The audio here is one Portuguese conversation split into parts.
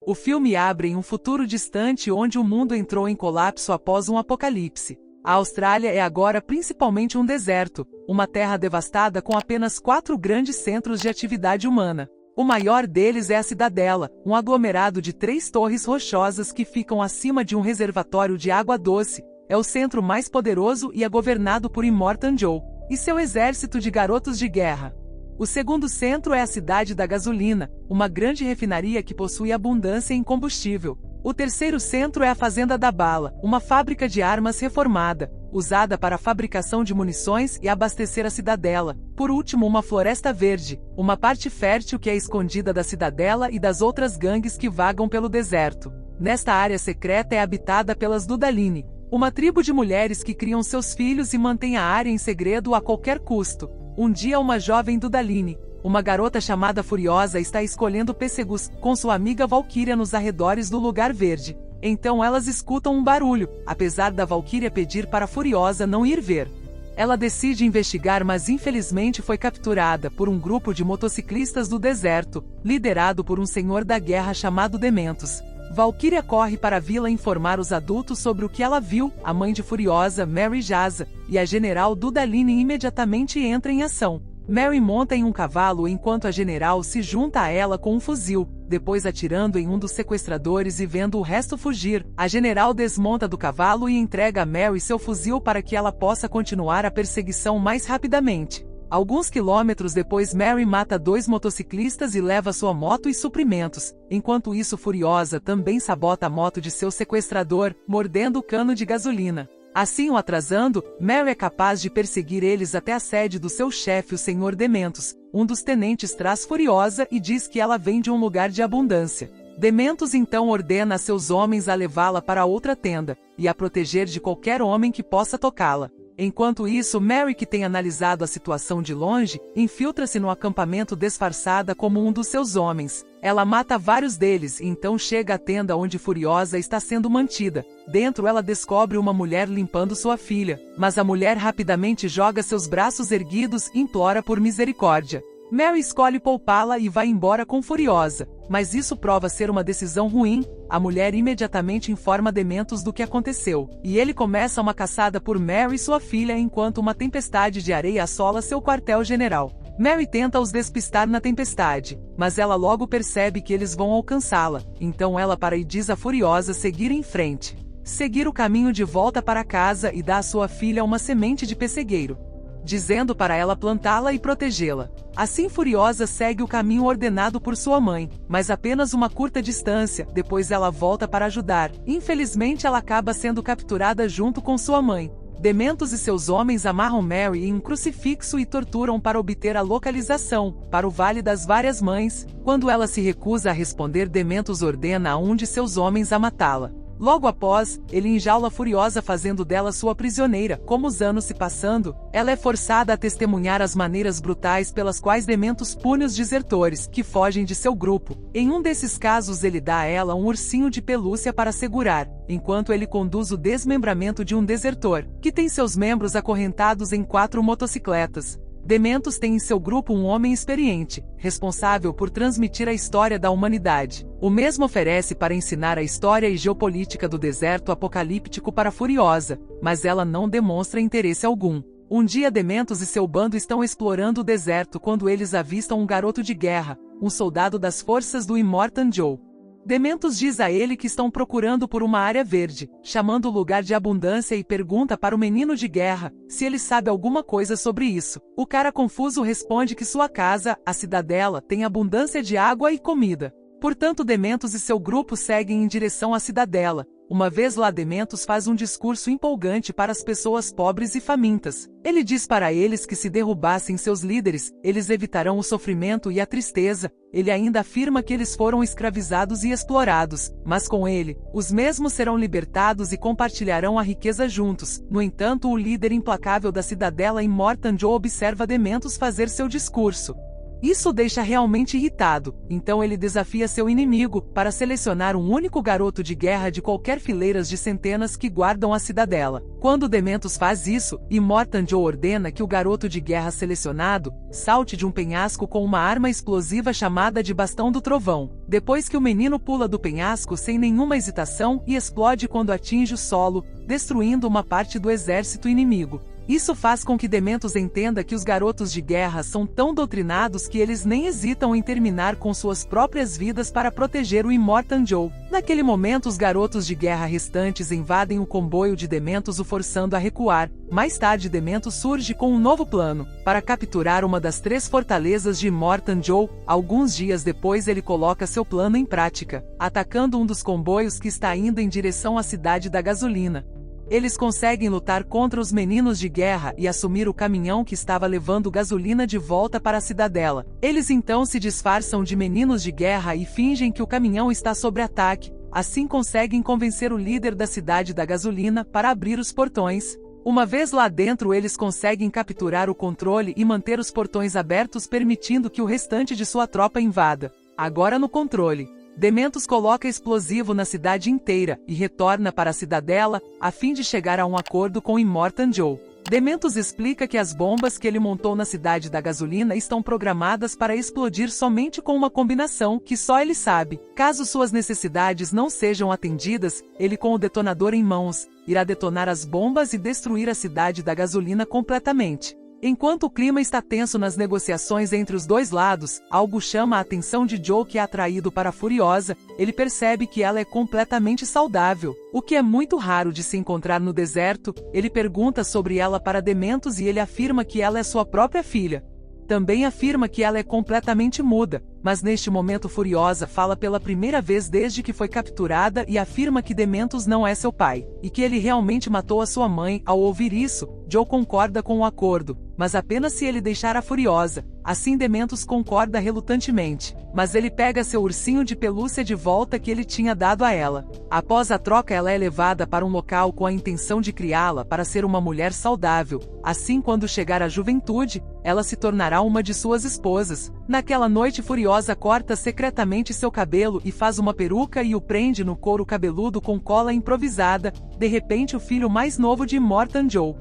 O filme abre em um futuro distante onde o mundo entrou em colapso após um apocalipse. A Austrália é agora principalmente um deserto, uma terra devastada com apenas 4 grandes centros de atividade humana. O maior deles é a Cidadela, um aglomerado de 3 torres rochosas que ficam acima de um reservatório de água doce. É o centro mais poderoso e é governado por Immortan Joe e seu exército de garotos de guerra. O segundo centro é a Cidade da Gasolina, uma grande refinaria que possui abundância em combustível. O terceiro centro é a Fazenda da Bala, uma fábrica de armas reformada, usada para a fabricação de munições e abastecer a cidadela. Por último, uma Floresta Verde, uma parte fértil que é escondida da cidadela e das outras gangues que vagam pelo deserto. Nesta área secreta é habitada pelas Dudaline, uma tribo de mulheres que criam seus filhos e mantém a área em segredo a qualquer custo. Um dia uma jovem Dudaline, uma garota chamada Furiosa, está escolhendo pêssegos com sua amiga Valkyria nos arredores do lugar verde. Então elas escutam um barulho, apesar da Valkyria pedir para Furiosa não ir ver. Ela decide investigar, mas infelizmente foi capturada por um grupo de motociclistas do deserto, liderado por um senhor da guerra chamado Dementos. Valkyria corre para a vila informar os adultos sobre o que ela viu. A mãe de Furiosa, Mary Jaza, e a general Dudaline imediatamente entra em ação. Mary monta em um cavalo enquanto a general se junta a ela com um fuzil. Depois, atirando em um dos sequestradores e vendo o resto fugir, a general desmonta do cavalo e entrega a Mary seu fuzil para que ela possa continuar a perseguição mais rapidamente. Alguns quilômetros depois, Mary mata 2 motociclistas e leva sua moto e suprimentos. Enquanto isso, Furiosa também sabota a moto de seu sequestrador, mordendo o cano de gasolina. Assim o atrasando, Mary é capaz de perseguir eles até a sede do seu chefe, o Senhor Dementos. Um dos tenentes traz Furiosa e diz que ela vem de um lugar de abundância. Dementos então ordena a seus homens a levá-la para outra tenda, e a proteger de qualquer homem que possa tocá-la. Enquanto isso, Mary, que tem analisado a situação de longe, infiltra-se no acampamento disfarçada como um dos seus homens. Ela mata vários deles e então chega à tenda onde Furiosa está sendo mantida. Dentro ela descobre uma mulher limpando sua filha, mas a mulher rapidamente joga seus braços erguidos e implora por misericórdia. Mary escolhe poupá-la e vai embora com Furiosa, mas isso prova ser uma decisão ruim. A mulher imediatamente informa Dementos do que aconteceu, e ele começa uma caçada por Mary e sua filha enquanto uma tempestade de areia assola seu quartel-general. Mary tenta os despistar na tempestade, mas ela logo percebe que eles vão alcançá-la, então ela para e diz a Furiosa seguir em frente. Seguir o caminho de volta para casa e dá à sua filha uma semente de pessegueiro, dizendo para ela plantá-la e protegê-la. Assim Furiosa segue o caminho ordenado por sua mãe, mas apenas uma curta distância. Depois ela volta para ajudar. Infelizmente ela acaba sendo capturada junto com sua mãe. Dementos e seus homens amarram Mary em um crucifixo e torturam para obter a localização para o Vale das Várias Mães. Quando ela se recusa a responder, Dementos ordena a um de seus homens a matá-la. Logo após, ele enjaula Furiosa, fazendo dela sua prisioneira. Como os anos se passando, ela é forçada a testemunhar as maneiras brutais pelas quais Dementos pune os desertores que fogem de seu grupo. Em um desses casos, ele dá a ela um ursinho de pelúcia para segurar, enquanto ele conduz o desmembramento de um desertor, que tem seus membros acorrentados em 4 motocicletas. Dementos tem em seu grupo um homem experiente, responsável por transmitir a história da humanidade. O mesmo oferece para ensinar a história e geopolítica do deserto apocalíptico para Furiosa, mas ela não demonstra interesse algum. Um dia Dementos e seu bando estão explorando o deserto quando eles avistam um garoto de guerra, um soldado das forças do Immortan Joe. Dementos diz a ele que estão procurando por uma área verde, chamando o lugar de abundância, e pergunta para o menino de guerra se ele sabe alguma coisa sobre isso. O cara confuso responde que sua casa, a cidadela, tem abundância de água e comida. Portanto, Dementos e seu grupo seguem em direção à cidadela. Uma vez lá, Dementos faz um discurso empolgante para as pessoas pobres e famintas. Ele diz para eles que se derrubassem seus líderes, eles evitarão o sofrimento e a tristeza. Ele ainda afirma que eles foram escravizados e explorados, mas com ele, os mesmos serão libertados e compartilharão a riqueza juntos. No entanto, o líder implacável da cidadela, Immortan Joe, observa Dementos fazer seu discurso Isso o deixa realmente irritado, então ele desafia seu inimigo para selecionar um único garoto de guerra de qualquer fileiras de centenas que guardam a cidadela. Quando Dementos faz isso, Immortan Joe ordena que o garoto de guerra selecionado salte de um penhasco com uma arma explosiva chamada de Bastão do Trovão. Depois que o menino pula do penhasco sem nenhuma hesitação e explode quando atinge o solo, destruindo uma parte do exército inimigo. Isso faz com que Dementos entenda que os garotos de guerra são tão doutrinados que eles nem hesitam em terminar com suas próprias vidas para proteger o Immortan Joe. Naquele momento, os garotos de guerra restantes invadem o comboio de Dementos, o forçando a recuar. Mais tarde, Dementos surge com um novo plano, para capturar uma das 3 fortalezas de Immortan Joe. Alguns dias depois, ele coloca seu plano em prática, atacando um dos comboios que está indo em direção à cidade da gasolina. Eles conseguem lutar contra os meninos de guerra e assumir o caminhão que estava levando gasolina de volta para a cidadela. Eles então se disfarçam de meninos de guerra e fingem que o caminhão está sob ataque. Assim conseguem convencer o líder da cidade da gasolina para abrir os portões. Uma vez lá dentro, eles conseguem capturar o controle e manter os portões abertos, permitindo que o restante de sua tropa invada. Agora no controle, Dementos coloca explosivo na cidade inteira e retorna para a cidadela, a fim de chegar a um acordo com Immortan Joe. Dementos explica que as bombas que ele montou na cidade da gasolina estão programadas para explodir somente com uma combinação que só ele sabe. Caso suas necessidades não sejam atendidas, ele, com o detonador em mãos, irá detonar as bombas e destruir a cidade da gasolina completamente. Enquanto o clima está tenso nas negociações entre os dois lados, algo chama a atenção de Joe, que é atraído para a Furiosa. Ele percebe que ela é completamente saudável, o que é muito raro de se encontrar no deserto. Ele pergunta sobre ela para Dementos e ele afirma que ela é sua própria filha. Também afirma que ela é completamente muda, mas neste momento Furiosa fala pela primeira vez desde que foi capturada e afirma que Dementos não é seu pai, e que ele realmente matou a sua mãe. Ao ouvir isso, Joe concorda com o acordo, mas apenas se ele deixar a Furiosa. Assim Dementos concorda relutantemente, mas ele pega seu ursinho de pelúcia de volta que ele tinha dado a ela. Após a troca, ela é levada para um local com a intenção de criá-la para ser uma mulher saudável. Assim, quando chegar à juventude, ela se tornará uma de suas esposas. Naquela noite, Furiosa corta secretamente seu cabelo e faz uma peruca e o prende no couro cabeludo com cola improvisada. De repente, o filho mais novo de Immortan Joe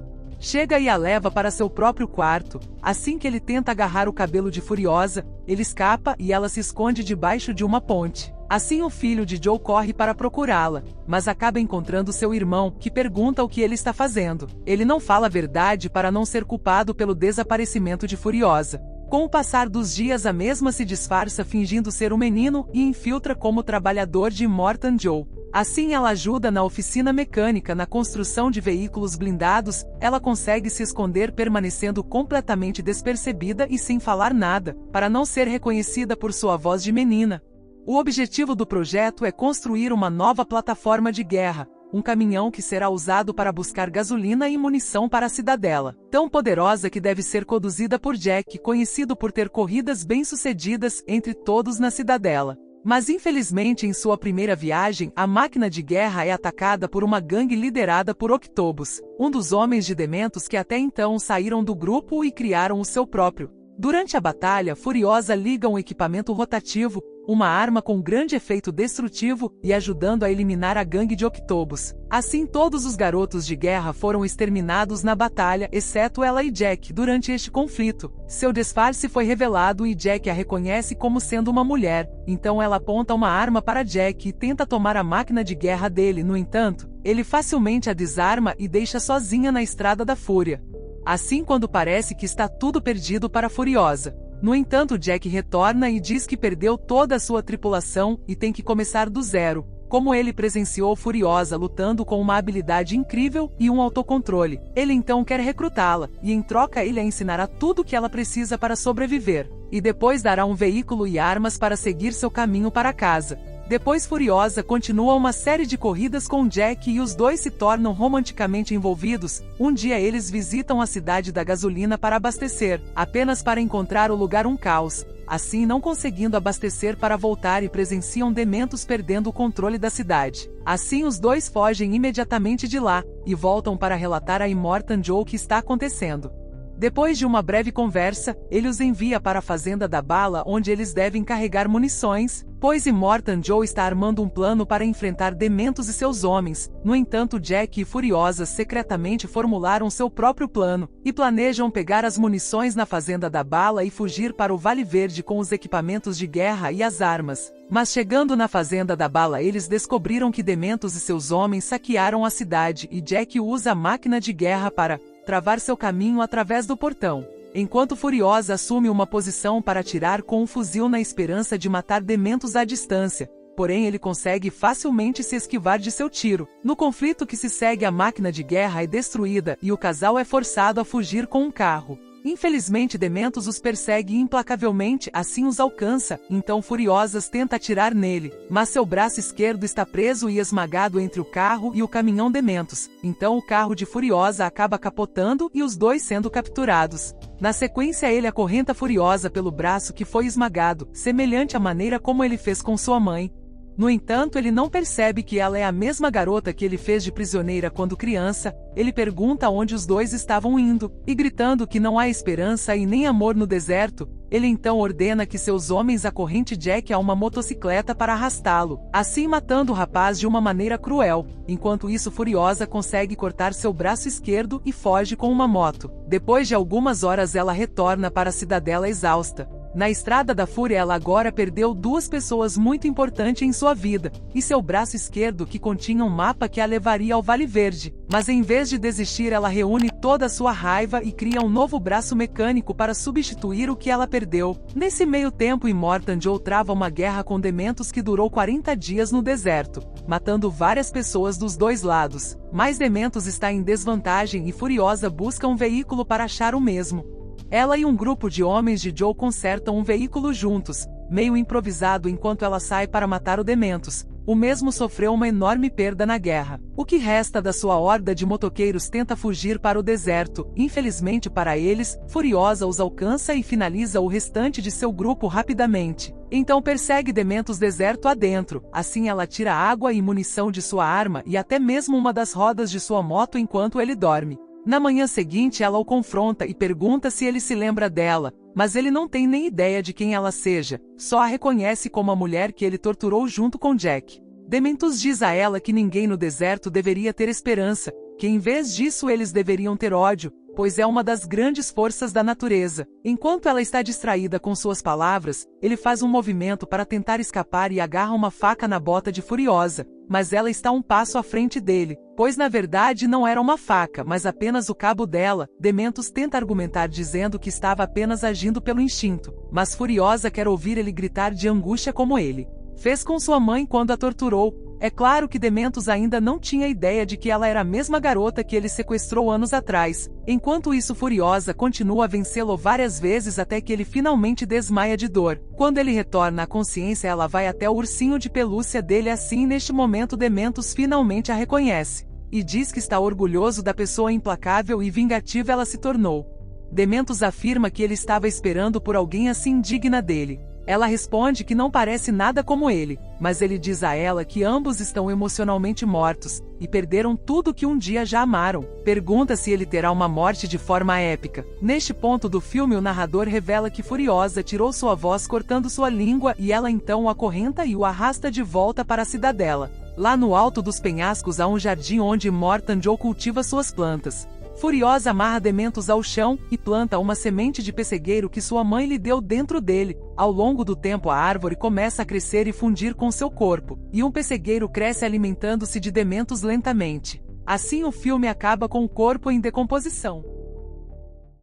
chega e a leva para seu próprio quarto. Assim que ele tenta agarrar o cabelo de Furiosa, ele escapa e ela se esconde debaixo de uma ponte. Assim o filho de Joe corre para procurá-la, mas acaba encontrando seu irmão, que pergunta o que ele está fazendo. Ele não fala a verdade para não ser culpado pelo desaparecimento de Furiosa. Com o passar dos dias, a mesma se disfarça fingindo ser um menino e infiltra como trabalhador de Immortan Joe. Assim ela ajuda na oficina mecânica na construção de veículos blindados. Ela consegue se esconder permanecendo completamente despercebida e sem falar nada, para não ser reconhecida por sua voz de menina. O objetivo do projeto é construir uma nova plataforma de guerra, um caminhão que será usado para buscar gasolina e munição para a cidadela, tão poderosa que deve ser conduzida por Jack, conhecido por ter corridas bem-sucedidas entre todos na cidadela. Mas infelizmente, em sua primeira viagem, a máquina de guerra é atacada por uma gangue liderada por Octobus, um dos homens de Dementos que até então saíram do grupo e criaram o seu próprio. Durante a batalha, Furiosa liga um equipamento rotativo, uma arma com grande efeito destrutivo, e ajudando a eliminar a gangue de Octobus. Assim, todos os garotos de guerra foram exterminados na batalha, exceto ela e Jack. Durante este conflito, seu disfarce foi revelado e Jack a reconhece como sendo uma mulher. Então ela aponta uma arma para Jack e tenta tomar a máquina de guerra dele. No entanto, ele facilmente a desarma e deixa sozinha na Estrada da Fúria. Assim, quando parece que está tudo perdido para Furiosa. No entanto, Jack retorna e diz que perdeu toda a sua tripulação e tem que começar do zero. Como ele presenciou Furiosa lutando com uma habilidade incrível e um autocontrole, ele então quer recrutá-la, e em troca ele a ensinará tudo o que ela precisa para sobreviver, e depois dará um veículo e armas para seguir seu caminho para casa. Depois Furiosa continua uma série de corridas com Jack e os dois se tornam romanticamente envolvidos. Um dia eles visitam a cidade da gasolina para abastecer, apenas para encontrar o lugar um caos. Assim, não conseguindo abastecer para voltar, e presenciam Dementos perdendo o controle da cidade. Assim, os dois fogem imediatamente de lá, e voltam para relatar a Immortan Joe o que está acontecendo. Depois de uma breve conversa, ele os envia para a Fazenda da Bala, onde eles devem carregar munições, pois Immortan Joe está armando um plano para enfrentar Dementos e seus homens. No entanto, Jack e Furiosa secretamente formularam seu próprio plano, e planejam pegar as munições na Fazenda da Bala e fugir para o Vale Verde com os equipamentos de guerra e as armas. Mas chegando na Fazenda da Bala, eles descobriram que Dementos e seus homens saquearam a cidade, e Jack usa a máquina de guerra para travar seu caminho através do portão, enquanto Furiosa assume uma posição para atirar com um fuzil na esperança de matar Dementos à distância. Porém, ele consegue facilmente se esquivar de seu tiro. No conflito que se segue, a máquina de guerra é destruída e o casal é forçado a fugir com um carro. Infelizmente, Dementos os persegue implacavelmente, assim os alcança, então Furiosas tenta atirar nele, mas seu braço esquerdo está preso e esmagado entre o carro e o caminhão Dementos, então o carro de Furiosa acaba capotando e os dois sendo capturados. Na sequência, ele acorrenta Furiosa pelo braço que foi esmagado, semelhante à maneira como ele fez com sua mãe. No entanto, ele não percebe que ela é a mesma garota que ele fez de prisioneira quando criança. Ele pergunta onde os dois estavam indo, e gritando que não há esperança e nem amor no deserto, ele então ordena que seus homens acorrentem Jack a uma motocicleta para arrastá-lo, assim matando o rapaz de uma maneira cruel. Enquanto isso, Furiosa consegue cortar seu braço esquerdo e foge com uma moto. Depois de algumas horas, ela retorna para a cidadela exausta. Na Estrada da Fúria, ela agora perdeu duas pessoas muito importantes em sua vida, e seu braço esquerdo que continha um mapa que a levaria ao Vale Verde. Mas em vez de desistir, ela reúne toda a sua raiva e cria um novo braço mecânico para substituir o que ela perdeu. Nesse meio tempo, Immortan Joe trava uma guerra com Dementos que durou 40 dias no deserto, matando várias pessoas dos dois lados. Mas Dementos está em desvantagem e Furiosa busca um veículo para achar o mesmo. Ela e um grupo de homens de Joe consertam um veículo juntos, meio improvisado, enquanto ela sai para matar o Dementos. O mesmo sofreu uma enorme perda na guerra. O que resta da sua horda de motoqueiros tenta fugir para o deserto. Infelizmente para eles, Furiosa os alcança e finaliza o restante de seu grupo rapidamente. Então persegue Dementos deserto adentro. Assim ela tira água e munição de sua arma e até mesmo uma das rodas de sua moto enquanto ele dorme. Na manhã seguinte, ela o confronta e pergunta se ele se lembra dela, mas ele não tem nem ideia de quem ela seja, só a reconhece como a mulher que ele torturou junto com Jack. Dementos diz a ela que ninguém no deserto deveria ter esperança, que em vez disso eles deveriam ter ódio, pois é uma das grandes forças da natureza. Enquanto ela está distraída com suas palavras, ele faz um movimento para tentar escapar e agarra uma faca na bota de Furiosa, mas ela está um passo à frente dele, pois na verdade não era uma faca, mas apenas o cabo dela. Dementos tenta argumentar dizendo que estava apenas agindo pelo instinto, mas Furiosa quer ouvir ele gritar de angústia como ele fez com sua mãe quando a torturou. É claro que Dementos ainda não tinha ideia de que ela era a mesma garota que ele sequestrou anos atrás. Enquanto isso, Furiosa continua a vencê-lo várias vezes até que ele finalmente desmaia de dor. Quando ele retorna à consciência, ela vai até o ursinho de pelúcia dele. Assim, neste momento, Dementos finalmente a reconhece e diz que está orgulhoso da pessoa implacável e vingativa ela se tornou. Dementos afirma que ele estava esperando por alguém assim digna dele. Ela responde que não parece nada como ele, mas ele diz a ela que ambos estão emocionalmente mortos, e perderam tudo que um dia já amaram. Pergunta se ele terá uma morte de forma épica. Neste ponto do filme, o narrador revela que Furiosa tirou sua voz cortando sua língua e ela então o acorrenta e o arrasta de volta para a cidadela. Lá no alto dos penhascos há um jardim onde Immortan Joe cultiva suas plantas. Furiosa amarra Dementos ao chão e planta uma semente de pessegueiro que sua mãe lhe deu dentro dele. Ao longo do tempo, a árvore começa a crescer e fundir com seu corpo, e um pessegueiro cresce alimentando-se de Dementos lentamente. Assim, o filme acaba com o corpo em decomposição.